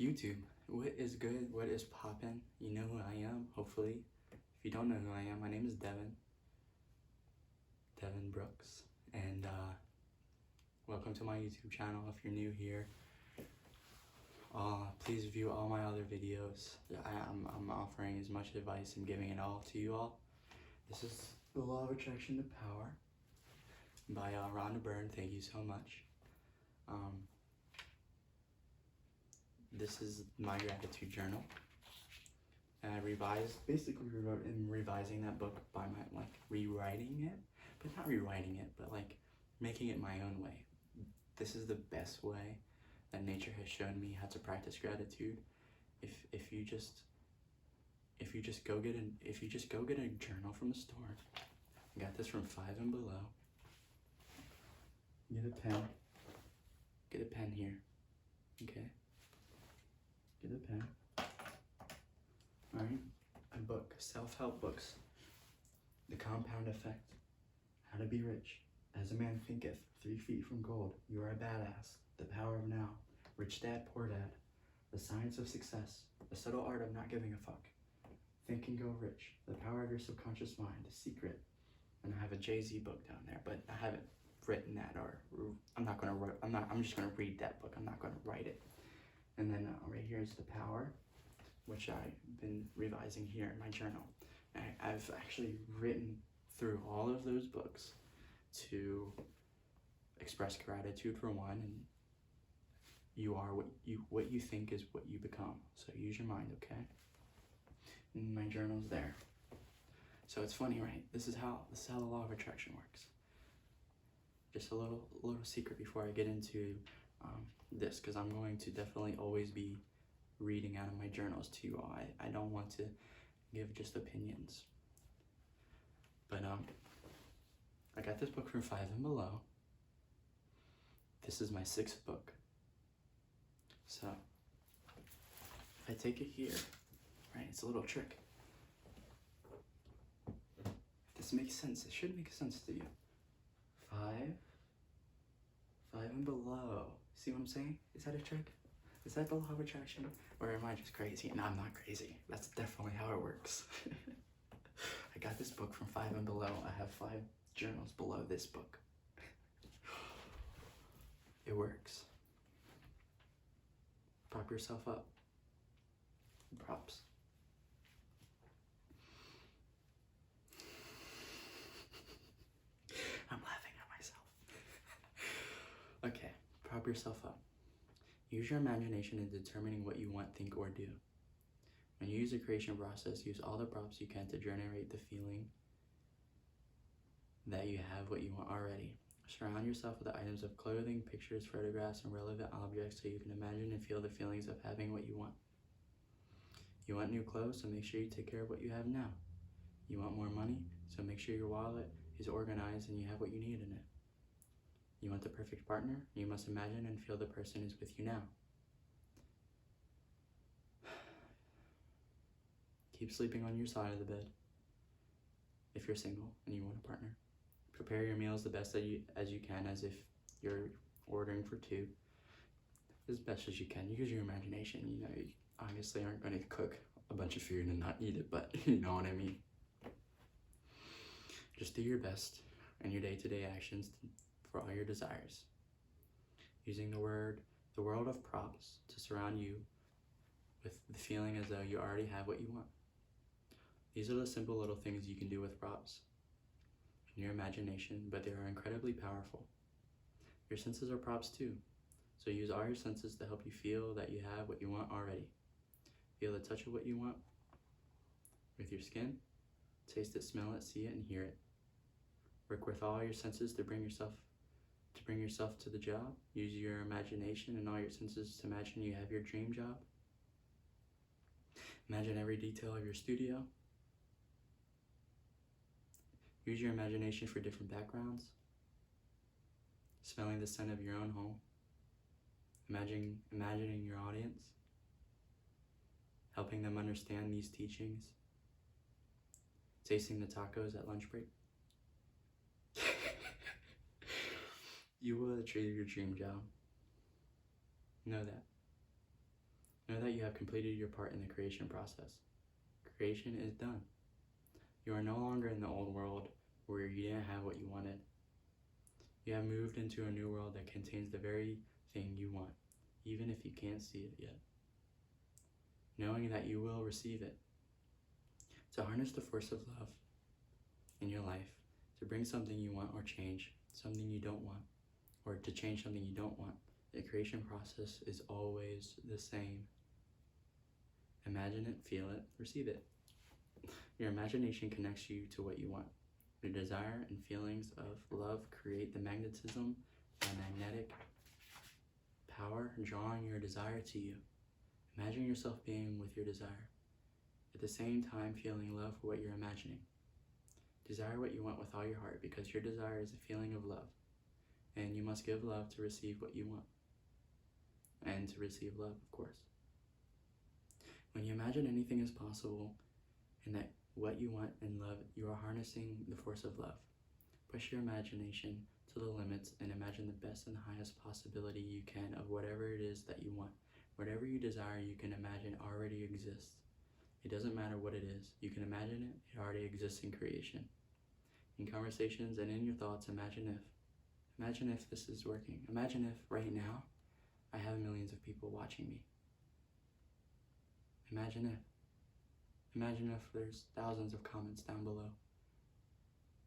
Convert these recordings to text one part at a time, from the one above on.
YouTube, what is good? What is poppin'? You know who I am, hopefully. If you don't know who I am, my name is Devin Brooks, and welcome to my YouTube channel. If you're new here, please view all my other videos. I'm offering as much advice and giving it all to you all. This is The Law of Attraction to Power by Rhonda Byrne. Thank you so much. This is my gratitude journal. And I basically revising that book by rewriting it, but not rewriting it, but like making it my own way. This is the best way that nature has shown me how to practice gratitude. If you just go get a journal from the store. I got this from Five and Below. Get a pen here, okay? Get a pen. Alright, a book, self-help books. The Compound Effect, How to Be Rich, As a Man Thinketh, 3 Feet from Gold, You Are a Badass, The Power of Now, Rich Dad, Poor Dad, The Science of Success, The Subtle Art of Not Giving a Fuck, Think and Go Rich, The Power of Your Subconscious Mind, The Secret, and I have a Jay-Z book down there, but I haven't written that, or I'm just gonna read that book, I'm not gonna write it. And then right here is The Power, which I've been revising here in my journal. I've actually written through all of those books to express gratitude for one, and you are what you think is what you become. So use your mind, okay? And my journal's there. So it's funny, right? This is how the law of attraction works. Just a little secret before I get into this, because I'm going to definitely always be reading out of my journals to you all. I don't want to give just opinions. But I got this book from Five and Below. This is my 6th book. So if I take it here, right, it's a little trick. If this makes sense, it should make sense to you. Five and below. See what I'm saying? Is that a trick? Is that the law of attraction? Or am I just crazy? No, I'm not crazy. That's definitely how it works. I got this book from Five and Below. I have 5 journals below this book. It works. Prop yourself up. Props. I'm laughing at myself. Okay, prop yourself up. Use your imagination in determining what you want, think, or do. When you use the creation process, use all the props you can to generate the feeling that you have what you want already. Surround yourself with the items of clothing, pictures, photographs, and relevant objects so you can imagine and feel the feelings of having what you want. You want new clothes, so make sure you take care of what you have now. You want more money, so make sure your wallet is organized and you have what you need in it. You want the perfect partner? You must imagine and feel the person is with you now. Keep sleeping on your side of the bed if you're single and you want a partner. Prepare your meals the best as you can, as if you're ordering for 2. As best as you can. Use your imagination. You know, you obviously aren't going to cook a bunch of food and not eat it, but you know what I mean. Just do your best in your day-to-day actions for all your desires. Using the world of props to surround you with the feeling as though you already have what you want. These are the simple little things you can do with props in your imagination, but they are incredibly powerful. Your senses are props too, so use all your senses to help you feel that you have what you want already. Feel the touch of what you want with your skin. Taste it, smell it, see it, and hear it. Work with all your senses to bring yourself to the job. Use your imagination and all your senses to imagine you have your dream job. Imagine every detail of your studio. Use your imagination for different backgrounds. Smelling the scent of your own home. Imagining your audience. Helping them understand these teachings. Tasting the tacos at lunch break. You will achieve your dream job. Know that. Know that you have completed your part in the creation process. Creation is done. You are no longer in the old world where you didn't have what you wanted. You have moved into a new world that contains the very thing you want, even if you can't see it yet. Knowing that you will receive it. To harness the force of love in your life, to bring something you want or change something you don't want, or to change something you don't want, the creation process is always the same. Imagine it, feel it, receive it. Your imagination connects you to what you want. Your desire and feelings of love create the magnetism and magnetic power drawing your desire to you. Imagine yourself being with your desire, at the same time feeling love for what you're imagining. Desire what you want with all your heart, because your desire is a feeling of love, and you must give love to receive what you want, and to receive love, of course. When you imagine anything is possible, and that what you want in love, you are harnessing the force of love. Push your imagination to the limits and imagine the best and highest possibility you can of whatever it is that you want. Whatever you desire, you can imagine already exists. It doesn't matter what it is. You can imagine it. It already exists in creation. In conversations and in your thoughts, imagine if. Imagine if this is working. Imagine if right now I have millions of people watching me. Imagine if. Imagine if there's thousands of comments down below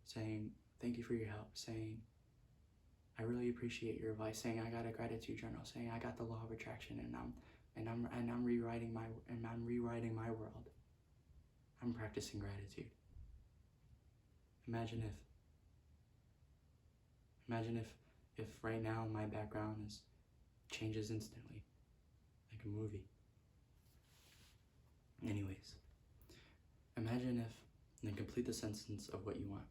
saying, thank you for your help, saying, I really appreciate your advice, saying I got a gratitude journal, saying I got the law of attraction, and I'm rewriting my world. I'm practicing gratitude. Imagine if right now my background changes instantly, like a movie. Anyways, imagine if, and then complete the sentence of what you want.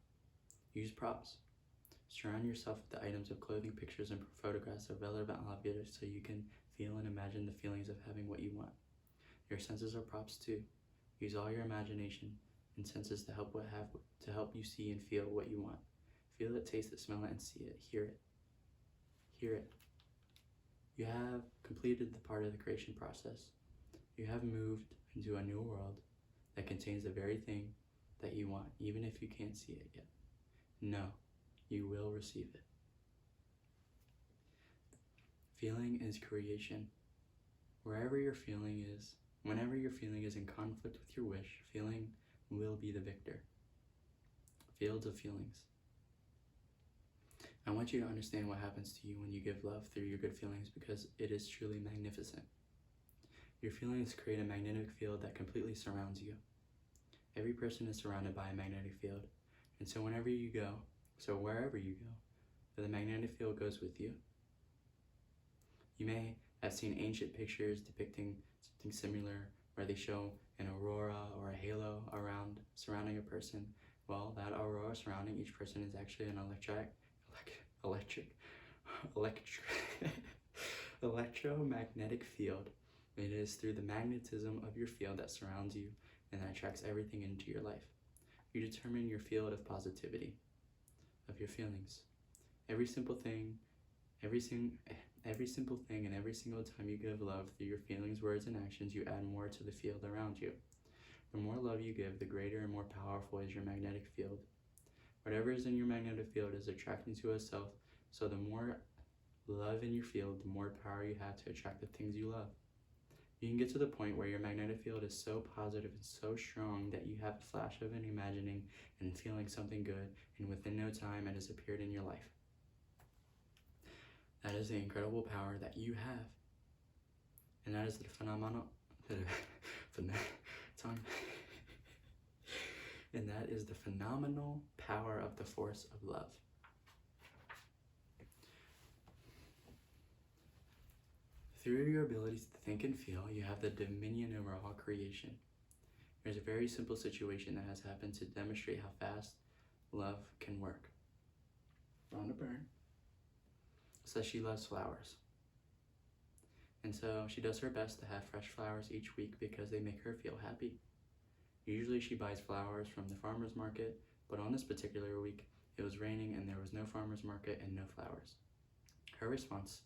Use props. Surround yourself with the items of clothing, pictures, and photographs of relevant objects so you can feel and imagine the feelings of having what you want. Your senses are props too. Use all your imagination and senses to help you see and feel what you want. Feel it, taste it, smell it, and see it. Hear it. Hear it. You have completed the part of the creation process. You have moved into a new world that contains the very thing that you want, even if you can't see it yet. No, you will receive it. Feeling is creation. Wherever your feeling is, whenever your feeling is in conflict with your wish, feeling will be the victor. Fields of feelings. I want you to understand what happens to you when you give love through your good feelings, because it is truly magnificent. Your feelings create a magnetic field that completely surrounds you. Every person is surrounded by a magnetic field, and so wherever you go, the magnetic field goes with you. You may have seen ancient pictures depicting something similar where they show an aurora or a halo surrounding a person. Well, that aurora surrounding each person is actually an electromagnetic field. It is through the magnetism of your field that surrounds you and that attracts everything into your life. You determine your field of positivity, of your feelings. Every simple thing, and every single time you give love through your feelings, words, and actions, you add more to the field around you. The more love you give, the greater and more powerful is your magnetic field. Whatever is in your magnetic field is attracting to itself, so the more love in your field, the more power you have to attract the things you love. You can get to the point where your magnetic field is so positive and so strong that you have a flash of an imagining and feeling something good, and within no time it has appeared in your life. That is the incredible power that you have. And that is the phenomenal and that is the phenomenal power of the force of love. Through your abilities to think and feel, you have the dominion over all creation. There's a very simple situation that has happened to demonstrate how fast love can work. Rhonda Byrne says she loves flowers. And so she does her best to have fresh flowers each week because they make her feel happy. Usually she buys flowers from the farmer's market, but on this particular week, it was raining and there was no farmer's market and no flowers. Her response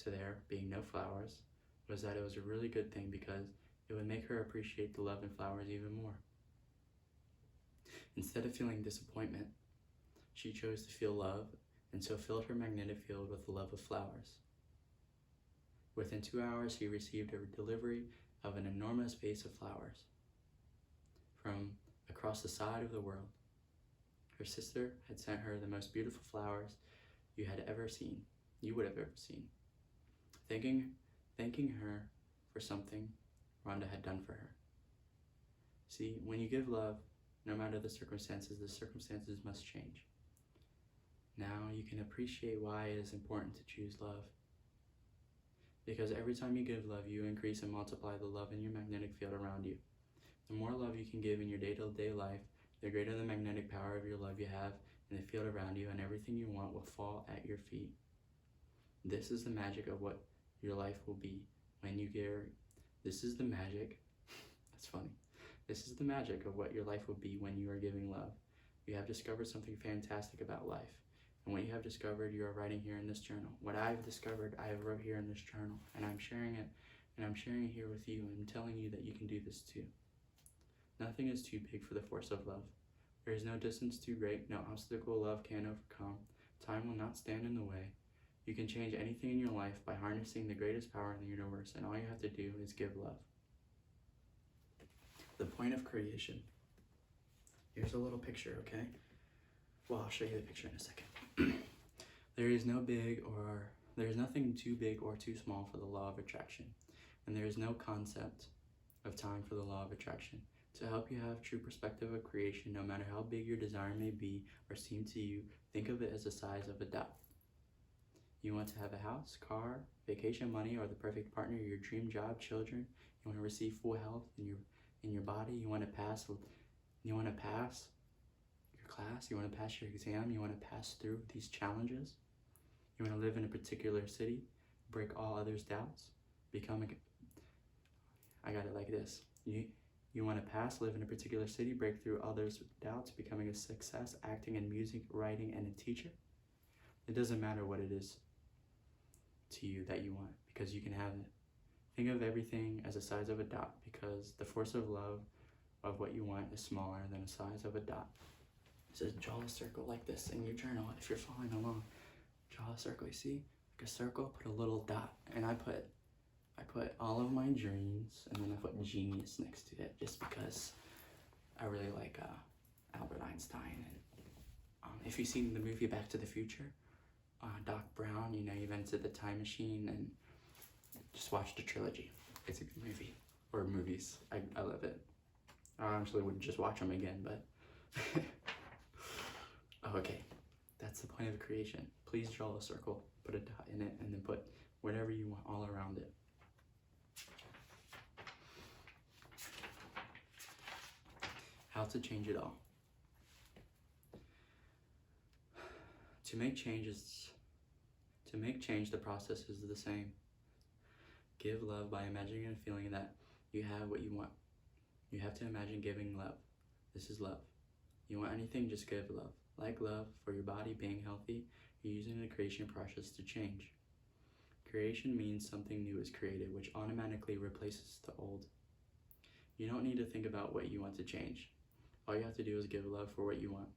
to there being no flowers was that it was a really good thing because it would make her appreciate the love in flowers even more. Instead of feeling disappointment, she chose to feel love, and so filled her magnetic field with the love of flowers. Within 2 hours, he received a delivery of an enormous vase of flowers from across the side of the world. Her sister had sent her the most beautiful flowers you would have ever seen, thanking her for something Rhonda had done for her. See, when you give love, no matter the circumstances must change. Now you can appreciate why it is important to choose love. Because every time you give love, you increase and multiply the love in your magnetic field around you. The more love you can give in your day-to-day life, the greater the magnetic power of your love you have in the field around you, and everything you want will fall at your feet. This is the magic of what your life will be when you this is the magic, that's funny. This is the magic of what your life will be when you are giving love. You have discovered something fantastic about life. And what you have discovered, you are writing here in this journal. What I've discovered, I have wrote here in this journal, and I'm sharing it here with you, and I'm telling you that you can do this too. Nothing is too big for the force of love. There is no distance too great, no obstacle love can't overcome. Time will not stand in the way. You can change anything in your life by harnessing the greatest power in the universe, and all you have to do is give love. The point of creation. Here's a little picture, okay? Well, I'll show you the picture in a second. There is nothing too big or too small for the law of attraction, and there is no concept of time for the law of attraction. To help you have true perspective of creation, no matter how big your desire may be or seem to you, think of it as the size of a dot. You want to have a house, car, vacation money, or the perfect partner, your dream job, children. You want to receive full health in your body. You want to pass your class. You want to pass your exam. You want to pass through these challenges. You want to live in a particular city, break all others' doubts, I got it like this. You want to live in a particular city, break through others' doubts, becoming a success, acting in music, writing, and a teacher. It doesn't matter what it is to you that you want, because you can have it. Think of everything as the size of a dot, because the force of love of what you want is smaller than the size of a dot. It says draw a circle like this in your journal if you're following along. Draw a circle, you see? Like a circle, put a little dot, and I put all of my dreams, and then I put genius next to it, just because I really like Albert Einstein. And if you've seen the movie Back to the Future, Doc Brown, he invented the time machine, and just watch the trilogy. It's a good movie, or movies. I love it. I actually would just watch them again, but okay, that's the point of creation. Please draw a circle, put a dot in it, and then put whatever you want all around it. How to change it all. To make change, the process is the same. Give love by imagining and feeling that you have what you want. You have to imagine giving love. This is love. You want anything, just give love. Like love for your body being healthy, you're using the creation process to change. Creation means something new is created, which automatically replaces the old. You don't need to think about what you want to change. All you have to do is give love for what you want,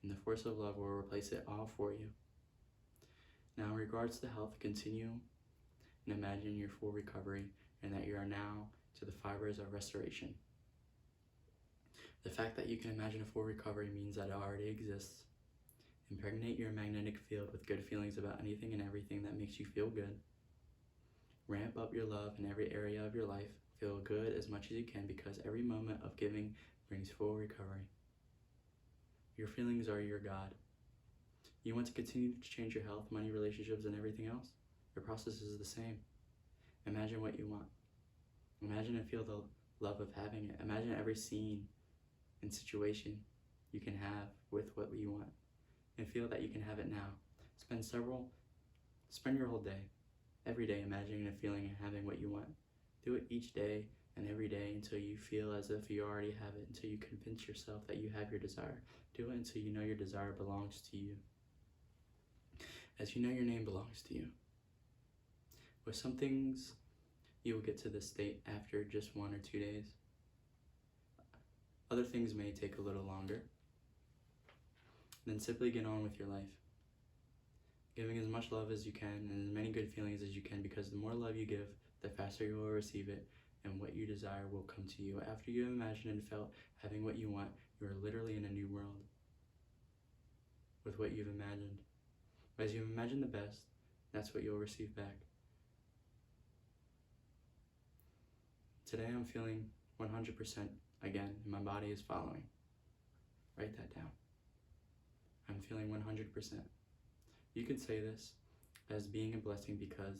and the force of love will replace it all for you. Now, in regards to health, continue and imagine your full recovery, and that you are now to the fibers of restoration. The fact that you can imagine a full recovery means that it already exists. Impregnate your magnetic field with good feelings about anything and everything that makes you feel good. Ramp up your love in every area of your life. Feel good as much as you can, because every moment of giving brings full recovery. Your feelings are your God. You want to continue to change your health, money, relationships, and everything else? Your process is the same. Imagine what you want. Imagine and feel the love of having it. Imagine every scene and situation you can have with what you want, and feel that you can have it now. Spend your whole day, every day, imagining and feeling and having what you want. Do it each day and every day until you feel as if you already have it, until you convince yourself that you have your desire. Do it until you know your desire belongs to you, as you know your name belongs to you. With some things you will get to this state after just 1 or 2 days. Other things may take a little longer. Then simply get on with your life, giving as much love as you can and as many good feelings as you can, because the more love you give, the faster you will receive it, and what you desire will come to you. After you have imagined and felt having what you want, you are literally in a new world with what you've imagined. As you've imagined the best, that's what you'll receive back. Today I'm feeling 100% again, and my body is following. Write that down. I'm feeling 100%. You could say this as being a blessing because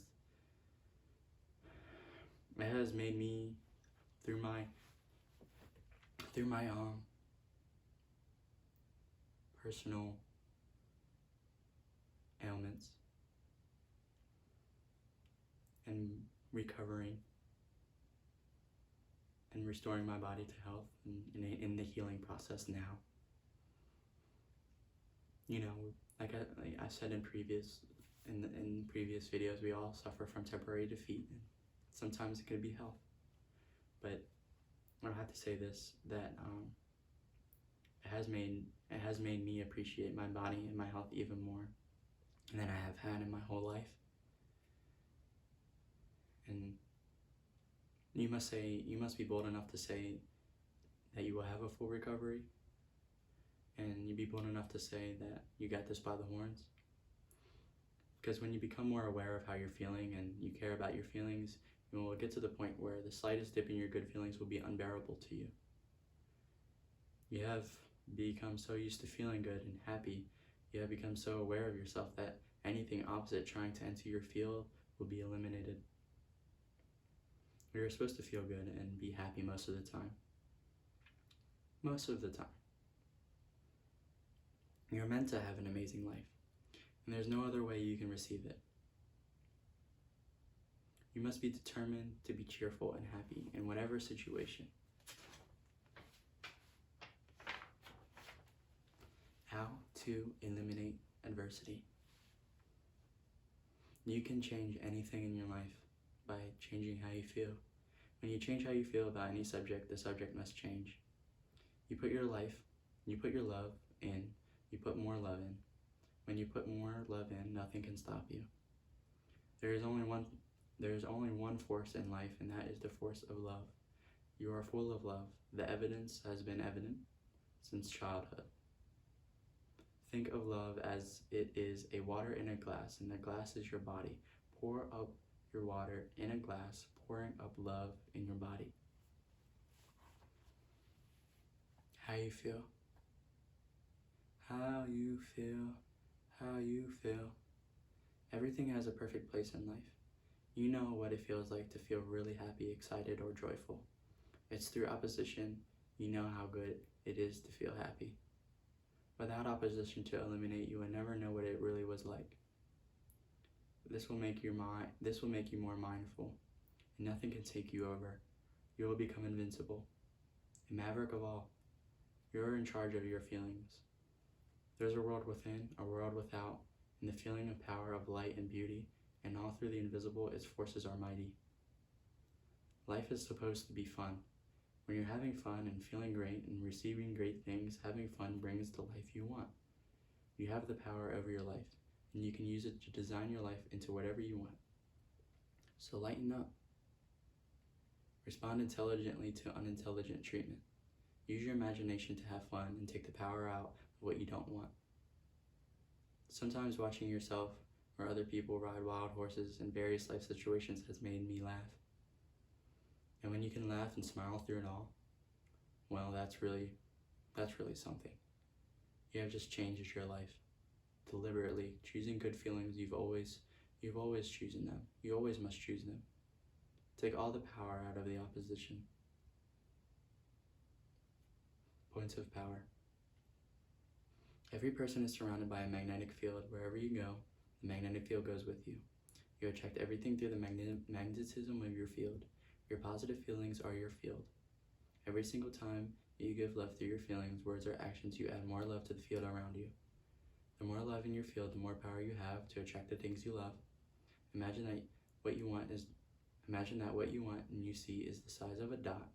it has made me, through my personal ailments and recovering and restoring my body to health and in the healing process now. You know, like I said in previous videos, we all suffer from temporary defeat, and sometimes it could be health. But I have to say this, that it has made me appreciate my body and my health even more than I have had in my whole life. And you must be bold enough to say that you will have a full recovery, and you be bold enough to say that you got this by the horns. Because when you become more aware of how you're feeling and you care about your feelings, you will get to the point where the slightest dip in your good feelings will be unbearable to you. You have become so used to feeling good and happy, you have become so aware of yourself that anything opposite trying to enter your field will be eliminated. You're supposed to feel good and be happy most of the time. Most of the time. You're meant to have an amazing life, and there's no other way you can receive it. You must be determined to be cheerful and happy in whatever situation. How to eliminate adversity. You can change anything in your life by changing how you feel. When you change how you feel about any subject, the subject must change. You put your love in, you put more love in. When you put more love in, nothing can stop you. There is only one force in life, and that is the force of love. You are full of love. The evidence has been evident since childhood. Think of love as it is a water in a glass, and the glass is your body. Pour up your water in a glass, pouring up love in your body. How you feel? How you feel? How you feel? Everything has a perfect place in life. You know what it feels like to feel really happy, excited, or joyful. It's through opposition you know how good it is to feel happy. Without opposition to eliminate, you would never know what it really was like. This will make you more mindful, and nothing can take you over. You will become invincible, a maverick of all. You're in charge of your feelings. There's a world within, a world without, and the feeling of power, of light and beauty, and all through the invisible, its forces are mighty. Life is supposed to be fun. When you're having fun and feeling great and receiving great things, having fun brings the life you want. You have the power over your life, and you can use it to design your life into whatever you want. So lighten up. Respond intelligently to unintelligent treatment. Use your imagination to have fun and take the power out of what you don't want. Sometimes watching yourself or other people ride wild horses in various life situations has made me laugh. And when you can laugh and smile through it all, well, that's really something. You have just changed your life. Deliberately choosing good feelings, you've always chosen them. You always must choose them. Take all the power out of the opposition. Points of power. Every person is surrounded by a magnetic field. Wherever you go, the magnetic field goes with you. You attract everything through the magnetism of your field. Your positive feelings are your field. Every single time you give love through your feelings, words, or actions, you add more love to the field around you. The more love in your field, the more power you have to attract the things you love. Imagine that what you want is Imagine that what you want and you see is the size of a dot.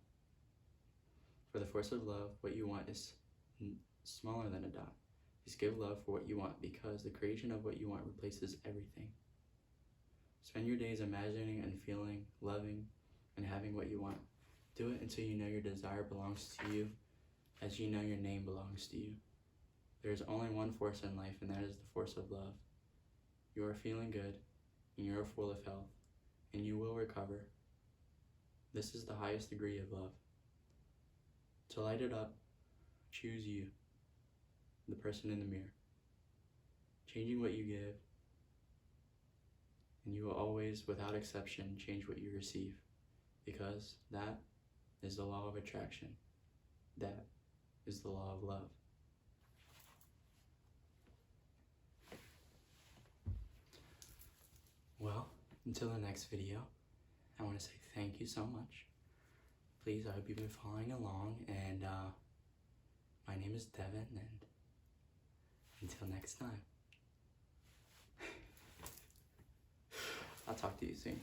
For the force of love, what you want is smaller than a dot. Just give love for what you want, because the creation of what you want replaces everything. Spend your days imagining and feeling, loving, and having what you want. Do it until you know your desire belongs to you, as you know your name belongs to you. There is only one force in life, and that is the force of love. You are feeling good, and you are full of health, and you will recover. This is the highest degree of love. To light it up, choose you, the person in the mirror, changing what you give, and you will always, without exception, change what you receive, because that is the law of attraction. That is the law of love. Well, until the next video, I want to say thank you so much. Please, I hope you've been following along, and my name is Devin, and until next time, I'll talk to you soon.